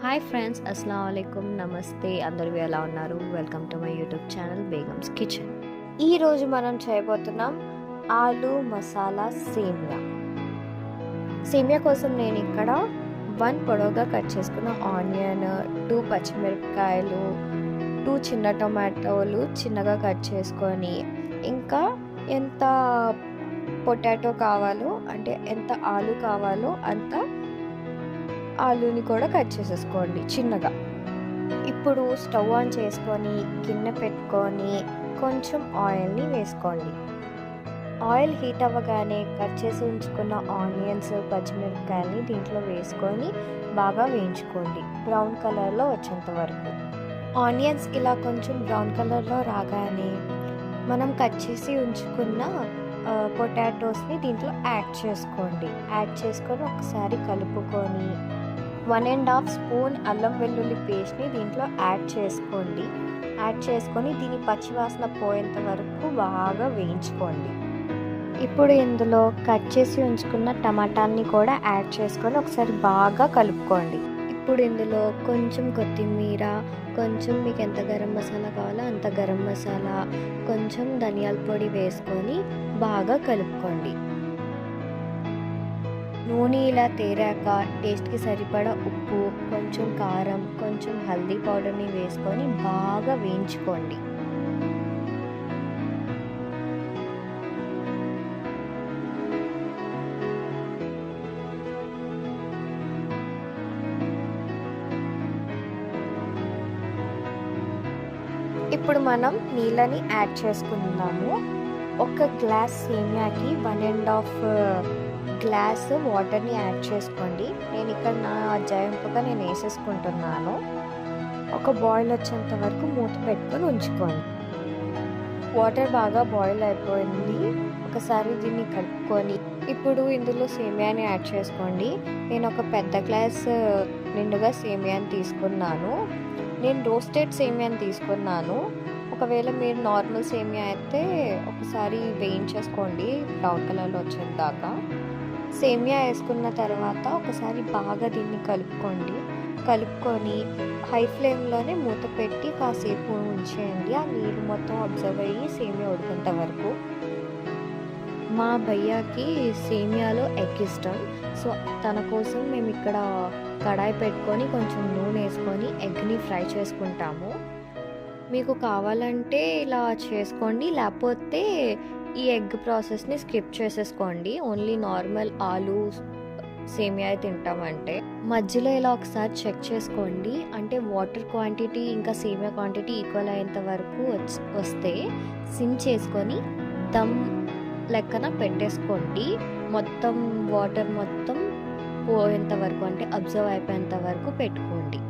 Hi friends, అస్సలాము అలైకుమ్, నమస్తే. అందరూ ఎలా ఉన్నారు? Welcome to my YouTube channel Begums kitchen. ఈరోజు మనం చేయబోతున్నాం ఆలు మసాలా సేమియా. సేమియా కోసం నేను ఇక్కడ 1 పొడవుగా కట్ చేసుకున్న ఆనియన్, 2 పచ్చిమిరపకాయలు, 2 చిన్న టొమాటోలు చిన్నగా కట్ చేసుకొని, ఇంకా ఎంత పొటాటో కావాలో అంటే ఎంత ఆలు కావాలో అంత ఆలూని కూడా కట్ చేసేసుకోండి చిన్నగా. ఇప్పుడు స్టవ్ ఆన్ చేసుకొని గిన్నె పెట్టుకొని కొంచెం ఆయిల్ని వేసుకోండి. ఆయిల్ హీట్ అవ్వగానే కట్ చేసి ఉంచుకున్న ఆనియన్స్, పచ్చిమిరపకాయలని దీంట్లో వేసుకొని బాగా వేయించుకోండి బ్రౌన్ కలర్లో వచ్చేంత వరకు. ఆనియన్స్ ఇలా కొంచెం బ్రౌన్ కలర్లో రాగానే మనం కట్ చేసి ఉంచుకున్న పొటాటోస్ని దీంట్లో యాడ్ చేసుకోండి. యాడ్ చేసుకొని ఒకసారి కలుపుకొని 1.5 స్పూన్ అల్లం వెల్లుల్లి పేస్ట్ని దీంట్లో యాడ్ చేసుకోండి. యాడ్ చేసుకొని దీని పచ్చివాసన పోయేంత వరకు బాగా వేయించుకోండి. ఇప్పుడు ఇందులో కట్ చేసి ఉంచుకున్న టమాటాన్ని కూడా యాడ్ చేసుకొని ఒకసారి బాగా కలుపుకోండి. ఇప్పుడు ఇందులో కొంచెం కొత్తిమీర, కొంచెం మీకు ఎంత గరం మసాలా కావాలో అంత గరం మసాలా, కొంచెం ధనియాల పొడి వేసుకొని బాగా కలుపుకోండి. నూనె ఇలా తేరాక టేస్ట్కి సరిపడా ఉప్పు, కొంచెం కారం, కొంచెం హల్దీ పౌడర్ని వేసుకొని బాగా వేయించుకోండి. ఇప్పుడు మనం నీళ్ళని యాడ్ చేసుకుందాము. 1 గ్లాస్ సేమియాకి 1.5 గ్లాస్ వాటర్ని యాడ్ చేసుకోండి. నేను ఇక్కడ నా జయింపుగా వేసేసుకుంటున్నాను. ఒక బాయిల్ వచ్చేంత వరకు మూత పెట్టుకొని ఉంచుకోండి. వాటర్ బాగా బాయిల్ అయిపోయింది. ఒకసారి దీన్ని కలుపుకొని ఇప్పుడు ఇందులో సేమియాని యాడ్ చేసుకోండి. నేను ఒక పెద్ద గ్లాస్ నిండుగా సేమియాని తీసుకున్నాను. నేను రోస్టెడ్ సేమియాని తీసుకున్నాను. ఒకవేళ మీరు నార్మల్ సేమియా అయితే ఒకసారి వేయించేసుకోండి బ్రౌన్ కలర్లో వచ్చేదాకా. సేమియా వేసుకున్న తర్వాత ఒకసారి బాగా దీన్ని కలుపుకొని హై ఫ్లేమ్లోనే మూత పెట్టి కాసేపు ఉంచేయండి. ఆ నీళ్ళు మొత్తం అబ్జర్వ్ అయ్యి సేమియా ఉడికేంత వరకు. మా భయ్యాకి సేమియాలో ఎగ్ ఇష్టం. సో తన కోసం మేము ఇక్కడ కడాయి పెట్టుకొని కొంచెం నూనె వేసుకొని ఎగ్ని ఫ్రై చేసుకుంటాము. మీకు కావాలంటే ఇలా చేసుకోండి, లేకపోతే ఈ ఎగ్ ప్రాసెస్ని స్కిప్ చేసేసుకోండి. ఓన్లీ నార్మల్ ఆలు సేమియా తింటామంటే మధ్యలో ఇలా ఒకసారి చెక్ చేసుకోండి. అంటే వాటర్ క్వాంటిటీ ఇంకా సేమియా క్వాంటిటీ ఈక్వల్ అయ్యేంత వరకు వస్తే సిమ్ చేసుకొని దమ్ లెక్కన పెట్టేసుకోండి. మొత్తం వాటర్ మొత్తం పోయేంత వరకు అంటే అబ్జర్వ్ అయిపోయేంత వరకు పెట్టుకోండి.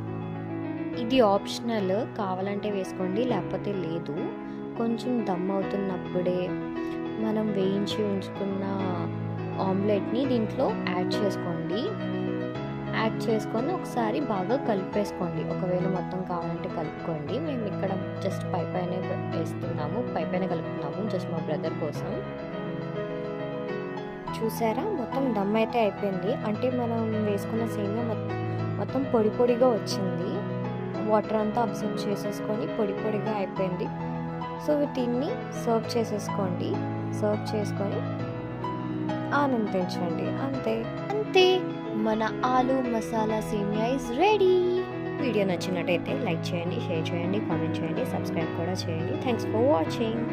ఇది ఆప్షనల్, కావాలంటే వేసుకోండి లేకపోతే లేదు. కొంచెం దమ్ అవుతున్నప్పుడే మనం వేయించి ఉంచుకున్న ఆమ్లెట్ని దీంట్లో యాడ్ చేసుకోండి. యాడ్ చేసుకొని ఒకసారి బాగా కలిపేసుకోండి. ఒకవేళ మొత్తం కావాలంటే కలుపుకోండి. మేము ఇక్కడ జస్ట్ పైపైనే కలుపుతున్నాము జస్ట్ మా బ్రదర్ కోసం. చూసారా, మొత్తం దమ్ అయితే అయిపోయింది. అంటే మనం వేసుకున్న సేమియా మొత్తం పొడి పొడిగా వచ్చింది. వాటర్ అంతా అబ్జర్వ్ చేసేసుకొని పొడి పొడిగా అయిపోయింది. సో దీన్ని సర్వ్ చేసేసుకోండి. సర్వ్ చేసుకొని ఆనందించండి. అంతే మన ఆలు మసాలా సేమియా ఇస్ రెడీ. వీడియో నచ్చినట్టయితే లైక్ చేయండి, షేర్ చేయండి, కామెంట్ చేయండి, సబ్స్క్రైబ్ కూడా చేయండి. Thanks for watching.